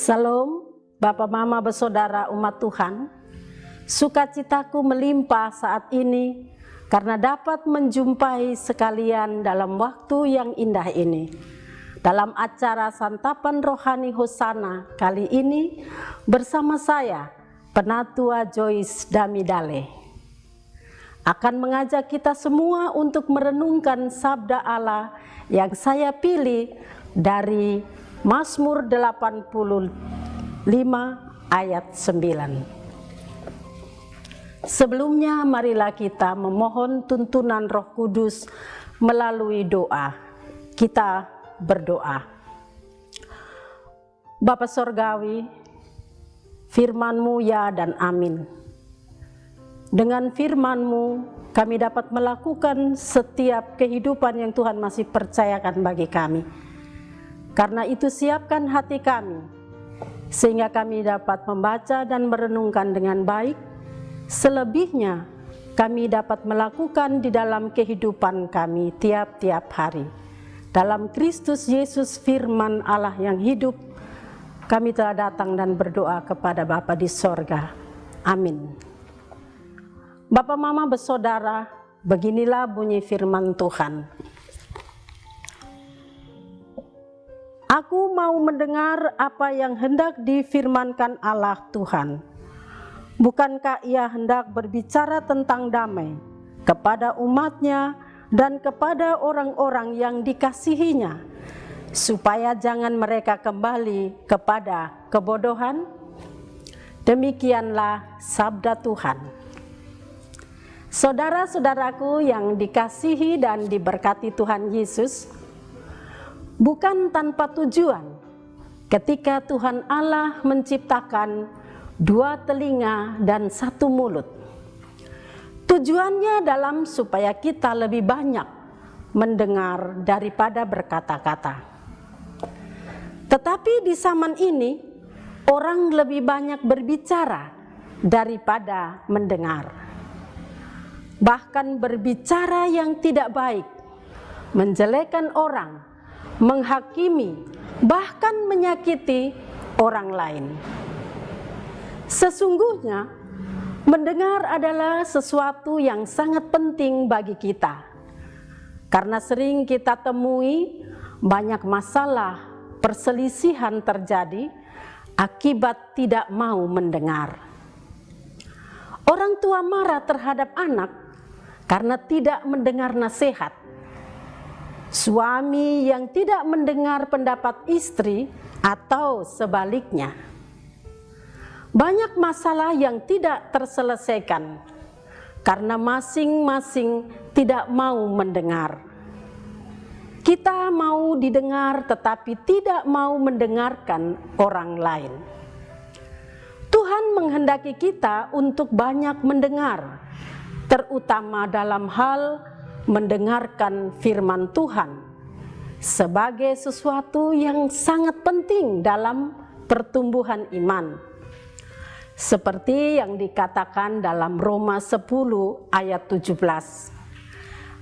Salam, Bapak Mama bersaudara umat Tuhan. Sukacitaku melimpah saat ini karena dapat menjumpai sekalian dalam waktu yang indah ini. Dalam acara santapan rohani Hosana kali ini bersama saya, Penatua Joyce Damidale, akan mengajak kita semua untuk merenungkan sabda Allah yang saya pilih dari Mazmur 85 ayat 9. Sebelumnya marilah kita memohon tuntunan Roh Kudus melalui doa. Kita berdoa. Bapa Sorgawi, firman-Mu ya dan amin. Dengan firman-Mu kami dapat melakukan setiap kehidupan yang Tuhan masih percayakan bagi kami. Karena itu siapkan hati kami, sehingga kami dapat membaca dan merenungkan dengan baik. Selebihnya kami dapat melakukan di dalam kehidupan kami tiap-tiap hari. Dalam Kristus Yesus firman Allah yang hidup, kami telah datang dan berdoa kepada Bapa di sorga. Amin. Bapak Mama bersaudara, beginilah bunyi firman Tuhan. Aku mau mendengar apa yang hendak difirmankan Allah Tuhan. Bukankah Ia hendak berbicara tentang damai kepada umat-Nya dan kepada orang-orang yang dikasihi-Nya, supaya jangan mereka kembali kepada kebodohan? Demikianlah sabda Tuhan. Saudara-saudaraku yang dikasihi dan diberkati Tuhan Yesus, bukan tanpa tujuan ketika Tuhan Allah menciptakan dua telinga dan satu mulut. Tujuannya dalam supaya kita lebih banyak mendengar daripada berkata-kata. Tetapi di zaman ini orang lebih banyak berbicara daripada mendengar. Bahkan berbicara yang tidak baik, menjelekkan orang, menghakimi, bahkan menyakiti orang lain. Sesungguhnya, mendengar adalah sesuatu yang sangat penting bagi kita. Karena sering kita temui banyak masalah perselisihan terjadi akibat tidak mau mendengar. Orang tua marah terhadap anak karena tidak mendengar nasihat. Suami yang tidak mendengar pendapat istri atau sebaliknya. Banyak masalah yang tidak terselesaikan karena masing-masing tidak mau mendengar. Kita mau didengar tetapi tidak mau mendengarkan orang lain. Tuhan menghendaki kita untuk banyak mendengar, terutama dalam hal mendengarkan firman Tuhan sebagai sesuatu yang sangat penting dalam pertumbuhan iman. Seperti yang dikatakan dalam Roma 10 ayat 17.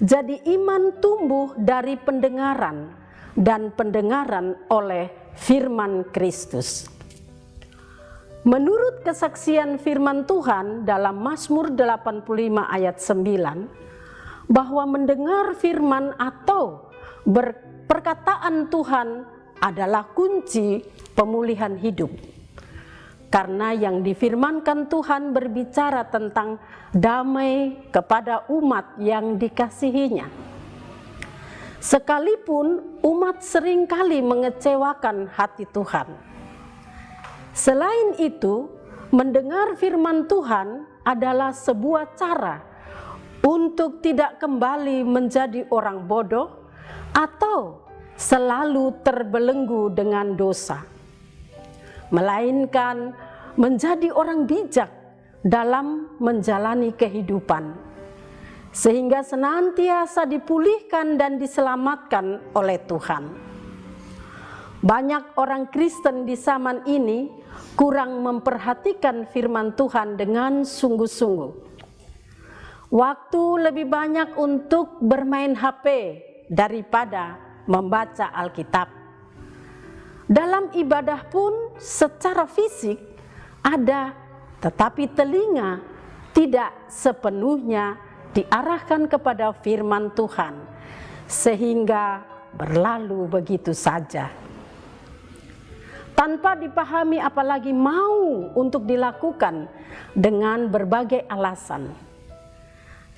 Jadi iman tumbuh dari pendengaran dan pendengaran oleh firman Kristus. Menurut kesaksian firman Tuhan dalam Mazmur 85 ayat 9, bahwa mendengar firman atau perkataan Tuhan adalah kunci pemulihan hidup. Karena yang difirmankan Tuhan berbicara tentang damai kepada umat yang dikasihinya. Sekalipun umat seringkali mengecewakan hati Tuhan. Selain itu, mendengar firman Tuhan adalah sebuah cara untuk tidak kembali menjadi orang bodoh atau selalu terbelenggu dengan dosa, melainkan menjadi orang bijak dalam menjalani kehidupan, sehingga senantiasa dipulihkan dan diselamatkan oleh Tuhan. Banyak orang Kristen di zaman ini kurang memperhatikan firman Tuhan dengan sungguh-sungguh. Waktu lebih banyak untuk bermain HP daripada membaca Alkitab. Dalam ibadah pun secara fisik ada, tetapi telinga tidak sepenuhnya diarahkan kepada firman Tuhan, sehingga berlalu begitu saja tanpa dipahami, apalagi mau untuk dilakukan dengan berbagai alasan.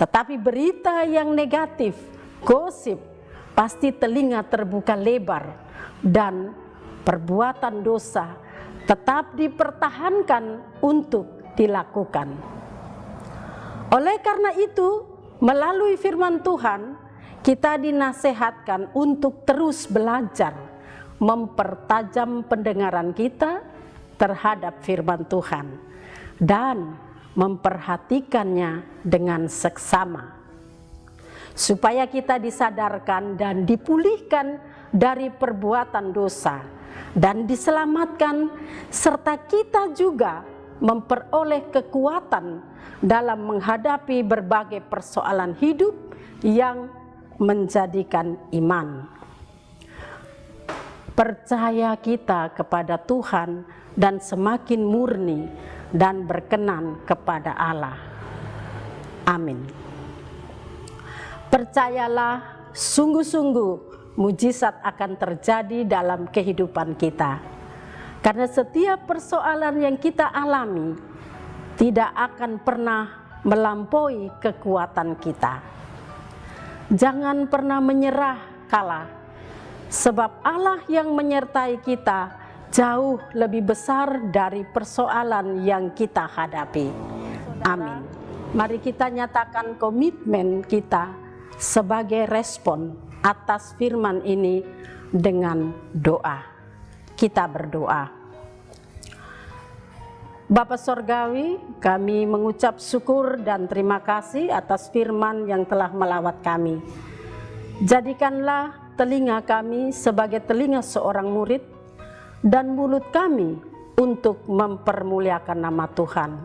Tetapi berita yang negatif, gosip, pasti telinga terbuka lebar dan perbuatan dosa tetap dipertahankan untuk dilakukan. Oleh karena itu, melalui firman Tuhan, kita dinasehatkan untuk terus belajar, mempertajam pendengaran kita terhadap firman Tuhan dan memperhatikannya dengan seksama, supaya kita disadarkan dan dipulihkan dari perbuatan dosa dan diselamatkan, serta kita juga memperoleh kekuatan dalam menghadapi berbagai persoalan hidup yang menjadikan iman. Percaya kita kepada Tuhan dan semakin murni dan berkenan kepada Allah. Amin. Percayalah, sungguh-sungguh mujizat akan terjadi dalam kehidupan kita. Karena setiap persoalan yang kita alami tidak akan pernah melampaui kekuatan kita. Jangan pernah menyerah kalah, sebab Allah yang menyertai kita jauh lebih besar dari persoalan yang kita hadapi. Amin. Mari kita nyatakan komitmen kita sebagai respon atas firman ini dengan doa. Kita berdoa. Bapa Sorgawi, kami mengucap syukur dan terima kasih atas firman yang telah melawat kami. Jadikanlah telinga kami sebagai telinga seorang murid dan mulut kami untuk mempermuliakan nama Tuhan,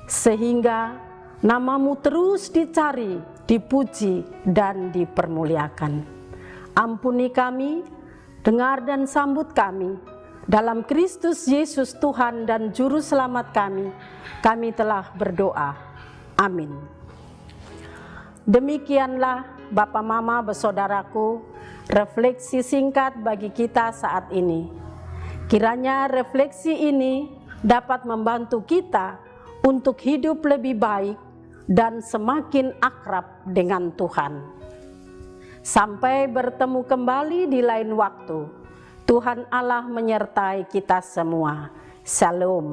sehingga nama-Mu terus dicari, dipuji, dan dipermuliakan. Ampuni kami, dengar dan sambut kami, dalam Kristus Yesus Tuhan dan Juru Selamat kami telah berdoa. Amin. Demikianlah Bapak Mama bersaudaraku, refleksi singkat bagi kita saat ini. Kiranya refleksi ini dapat membantu kita untuk hidup lebih baik dan semakin akrab dengan Tuhan. Sampai bertemu kembali di lain waktu. Tuhan Allah menyertai kita semua. Shalom.